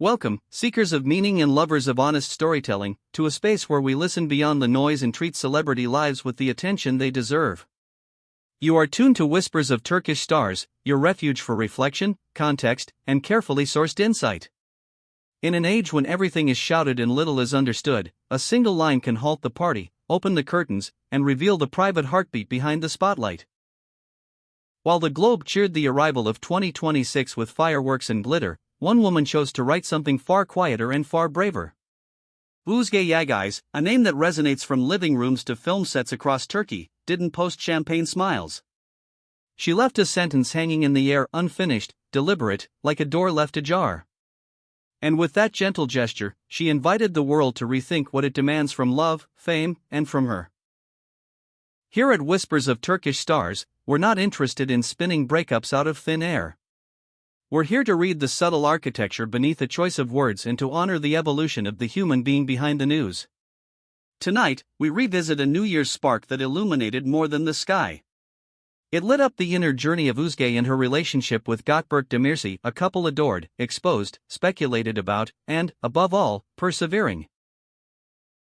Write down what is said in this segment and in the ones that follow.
Welcome, seekers of meaning and lovers of honest storytelling, to a space where we listen beyond the noise and treat celebrity lives with the attention they deserve. You are tuned to Whispers of Turkish Stars, your refuge for reflection, context, and carefully sourced insight. In an age when everything is shouted and little is understood, a single line can halt the party, open the curtains, and reveal the private heartbeat behind the spotlight. While the globe cheered the arrival of 2026 with fireworks and glitter, one woman chose to write something far quieter and far braver. Özge Yagay's, a name that resonates from living rooms to film sets across Turkey, didn't post champagne smiles. She left a sentence hanging in the air unfinished, deliberate, like a door left ajar. And with that gentle gesture, she invited the world to rethink what it demands from love, fame, and from her. Here at Whispers of Turkish Stars, we're not interested in spinning breakups out of thin air. We're here to read the subtle architecture beneath a choice of words and to honor the evolution of the human being behind the news. Tonight, we revisit a New Year's spark that illuminated more than the sky. It lit up the inner journey of Özge and her relationship with Gökberk Demirci, a couple adored, exposed, speculated about, and, above all, persevering.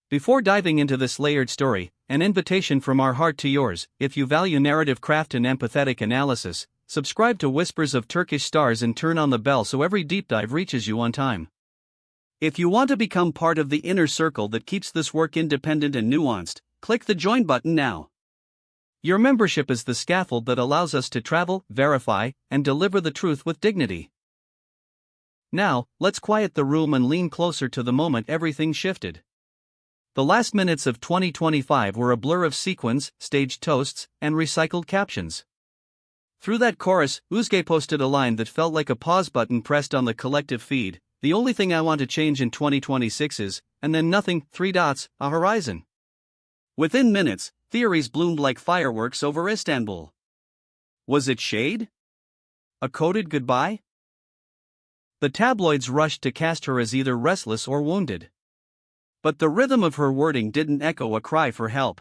Before diving into this layered story, an invitation from our heart to yours. If you value narrative craft and empathetic analysis, subscribe to Whispers of Turkish Stars and turn on the bell so every deep dive reaches you on time. If you want to become part of the inner circle that keeps this work independent and nuanced, click the join button now. Your membership is the scaffold that allows us to travel, verify, and deliver the truth with dignity. Now, let's quiet the room and lean closer to the moment everything shifted. The last minutes of 2025 were a blur of sequins, staged toasts, and recycled captions. Through that chorus, Özge posted a line that felt like a pause button pressed on the collective feed. The only thing I want to change in 2026 is, and then nothing, 3 dots, a horizon. Within minutes, theories bloomed like fireworks over Istanbul. Was it shade? A coded goodbye? The tabloids rushed to cast her as either restless or wounded. But the rhythm of her wording didn't echo a cry for help.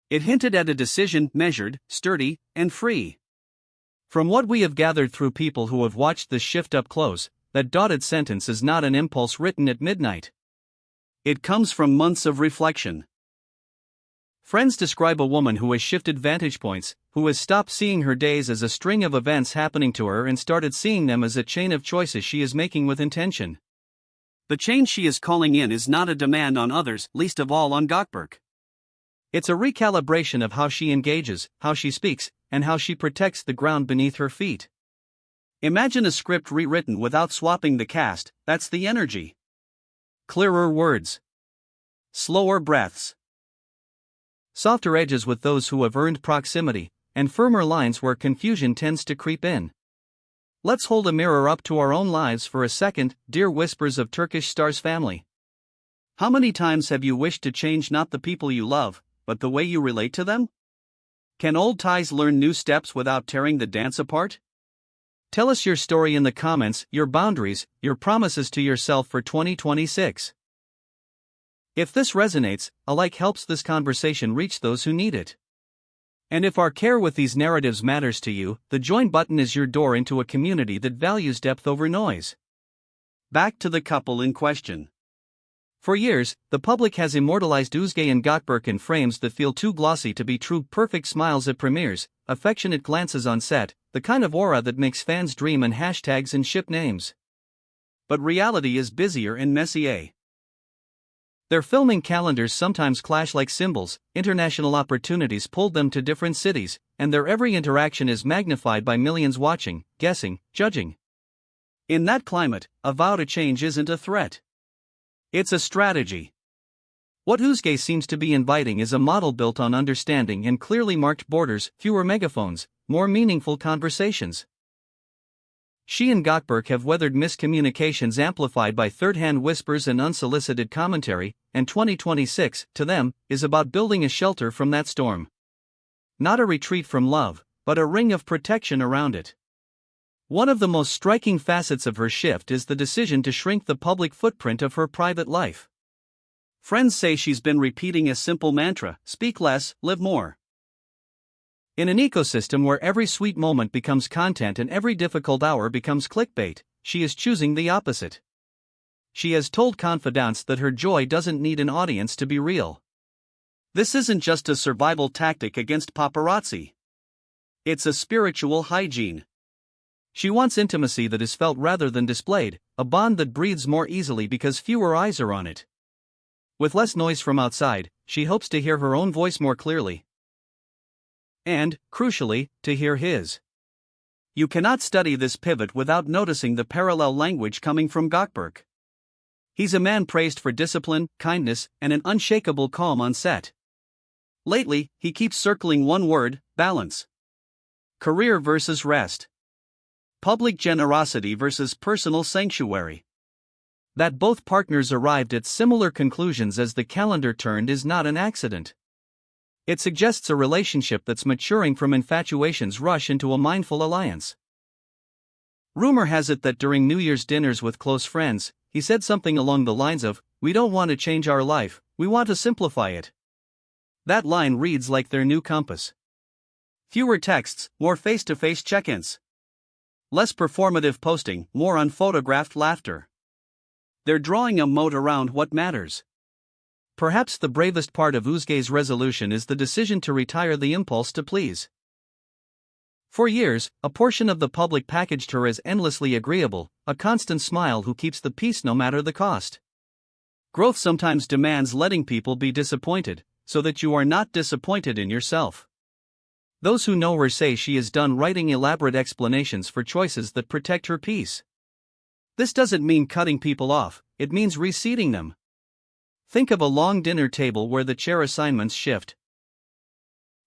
It hinted at a decision measured, sturdy, and free. From what we have gathered through people who have watched this shift up close, that dotted sentence is not an impulse written at midnight. It comes from months of reflection. Friends describe a woman who has shifted vantage points, who has stopped seeing her days as a string of events happening to her and started seeing them as a chain of choices she is making with intention. The change she is calling in is not a demand on others, least of all on Gökberk. It's a recalibration of how she engages, how she speaks, and how she protects the ground beneath her feet. Imagine a script rewritten without swapping the cast. That's the energy. Clearer words. Slower breaths. Softer edges with those who have earned proximity, and firmer lines where confusion tends to creep in. Let's hold a mirror up to our own lives for a second, dear Whispers of Turkish Stars family. How many times have you wished to change not the people you love, but the way you relate to them? Can old ties learn new steps without tearing the dance apart? Tell us your story in the comments, your boundaries, your promises to yourself for 2026. If this resonates, a like helps this conversation reach those who need it. And if our care with these narratives matters to you, the join button is your door into a community that values depth over noise. Back to the couple in question. For years, the public has immortalized Özge and Gökberk in frames that feel too glossy to be true. Perfect smiles at premieres, affectionate glances on set, the kind of aura that makes fans dream and hashtags and ship names. But reality is busier and messier. Their filming calendars sometimes clash like cymbals. International opportunities pulled them to different cities, and their every interaction is magnified by millions watching, guessing, judging. In that climate, a vow to change isn't a threat. It's a strategy. What Özge seems to be inviting is a model built on understanding and clearly marked borders, fewer megaphones, more meaningful conversations. She and Gökberk have weathered miscommunications amplified by third-hand whispers and unsolicited commentary, and 2026, to them, is about building a shelter from that storm. Not a retreat from love, but a ring of protection around it. One of the most striking facets of her shift is the decision to shrink the public footprint of her private life. Friends say she's been repeating a simple mantra: speak less, live more. In an ecosystem where every sweet moment becomes content and every difficult hour becomes clickbait, she is choosing the opposite. She has told confidants that her joy doesn't need an audience to be real. This isn't just a survival tactic against paparazzi. It's a spiritual hygiene. She wants intimacy that is felt rather than displayed, a bond that breathes more easily because fewer eyes are on it. With less noise from outside, she hopes to hear her own voice more clearly. And, crucially, to hear his. You cannot study this pivot without noticing the parallel language coming from Gökberk. He's a man praised for discipline, kindness, and an unshakable calm on set. Lately, he keeps circling one word: balance. Career versus rest. Public generosity versus personal sanctuary. That both partners arrived at similar conclusions as the calendar turned is not an accident. It suggests a relationship that's maturing from infatuation's rush into a mindful alliance. Rumor has it that during New Year's dinners with close friends, he said something along the lines of, "We don't want to change our life, we want to simplify it." That line reads like their new compass. Fewer texts, more face-to-face check-ins. Less performative posting, more unphotographed laughter. They're drawing a moat around what matters. Perhaps the bravest part of Özge's resolution is the decision to retire the impulse to please. For years, a portion of the public packaged her as endlessly agreeable, a constant smile who keeps the peace no matter the cost. Growth sometimes demands letting people be disappointed, so that you are not disappointed in yourself. Those who know her say she is done writing elaborate explanations for choices that protect her peace. This doesn't mean cutting people off, it means reseating them. Think of a long dinner table where the chair assignments shift.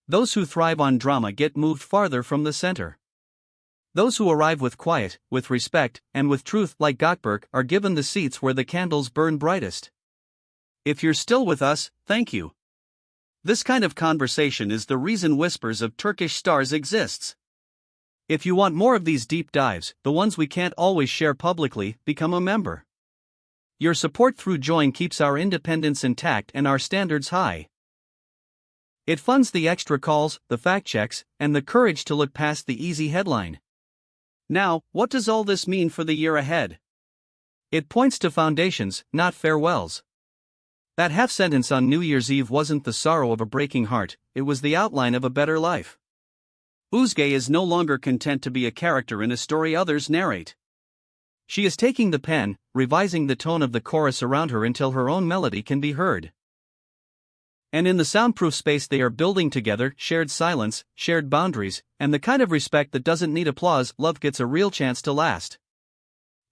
Those who thrive on drama get moved farther from the center. Those who arrive with quiet, with respect, and with truth like Gökberk are given the seats where the candles burn brightest. If you're still with us, thank you. This kind of conversation is the reason Whispers of Turkish Stars exists. If you want more of these deep dives, the ones we can't always share publicly, become a member. Your support through Join keeps our independence intact and our standards high. It funds the extra calls, the fact checks, and the courage to look past the easy headline. Now, what does all this mean for the year ahead? It points to foundations, not farewells. That half sentence on New Year's Eve wasn't the sorrow of a breaking heart, it was the outline of a better life. Özge is no longer content to be a character in a story others narrate. She is taking the pen, revising the tone of the chorus around her until her own melody can be heard. And in the soundproof space they are building together, shared silence, shared boundaries, and the kind of respect that doesn't need applause, love gets a real chance to last.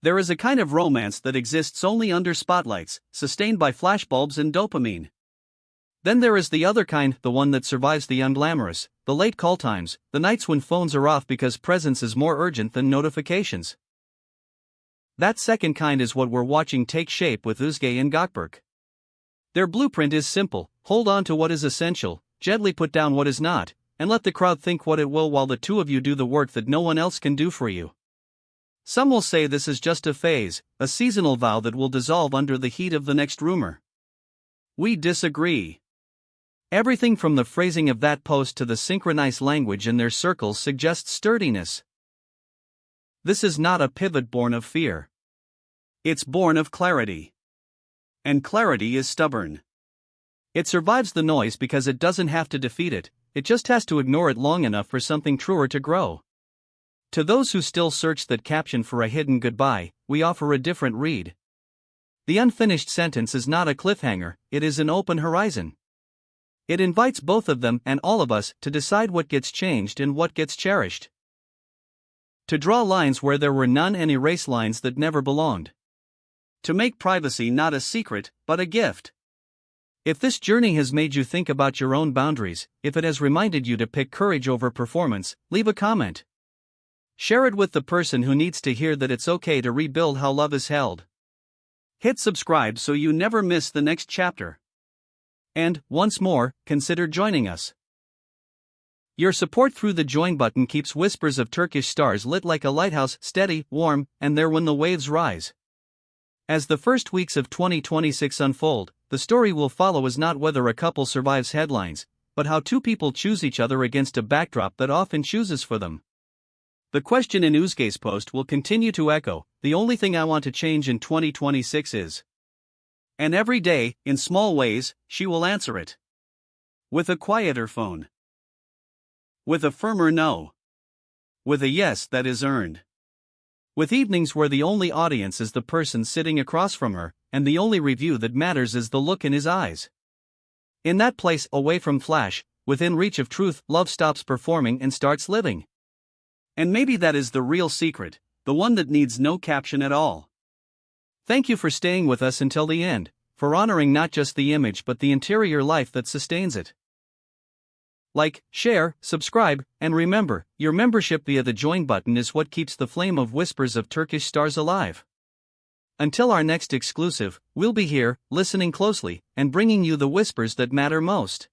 There is a kind of romance that exists only under spotlights, sustained by flashbulbs and dopamine. Then there is the other kind, the one that survives the unglamorous, the late call times, the nights when phones are off because presence is more urgent than notifications. That second kind is what we're watching take shape with Özge and Gökberk. Their blueprint is simple: hold on to what is essential, gently put down what is not, and let the crowd think what it will while the two of you do the work that no one else can do for you. Some will say this is just a phase, a seasonal vow that will dissolve under the heat of the next rumor. We disagree. Everything from the phrasing of that post to the synchronized language in their circles suggests sturdiness. This is not a pivot born of fear. It's born of clarity. And clarity is stubborn. It survives the noise because it doesn't have to defeat it, it just has to ignore it long enough for something truer to grow. To those who still search that caption for a hidden goodbye, we offer a different read. The unfinished sentence is not a cliffhanger, it is an open horizon. It invites both of them and all of us to decide what gets changed and what gets cherished. To draw lines where there were none and erase lines that never belonged. To make privacy not a secret, but a gift. If this journey has made you think about your own boundaries, if it has reminded you to pick courage over performance, leave a comment. Share it with the person who needs to hear that it's okay to rebuild how love is held. Hit subscribe so you never miss the next chapter. And, once more, consider joining us. Your support through the join button keeps Whispers of Turkish Stars lit like a lighthouse, steady, warm, and there when the waves rise. As the first weeks of 2026 unfold, the story we'll follow is not whether a couple survives headlines, but how two people choose each other against a backdrop that often chooses for them. The question in Özge's post will continue to echo: the only thing I want to change in 2026 is. And every day, in small ways, she will answer it. With a quieter phone. With a firmer no. With a yes that is earned. With evenings where the only audience is the person sitting across from her, and the only review that matters is the look in his eyes. In that place, away from flash, within reach of truth, love stops performing and starts living. And maybe that is the real secret, the one that needs no caption at all. Thank you for staying with us until the end, for honoring not just the image but the interior life that sustains it. Like, share, subscribe, and remember, your membership via the join button is what keeps the flame of Whispers of Turkish Stars alive. Until our next exclusive, we'll be here, listening closely, and bringing you the whispers that matter most.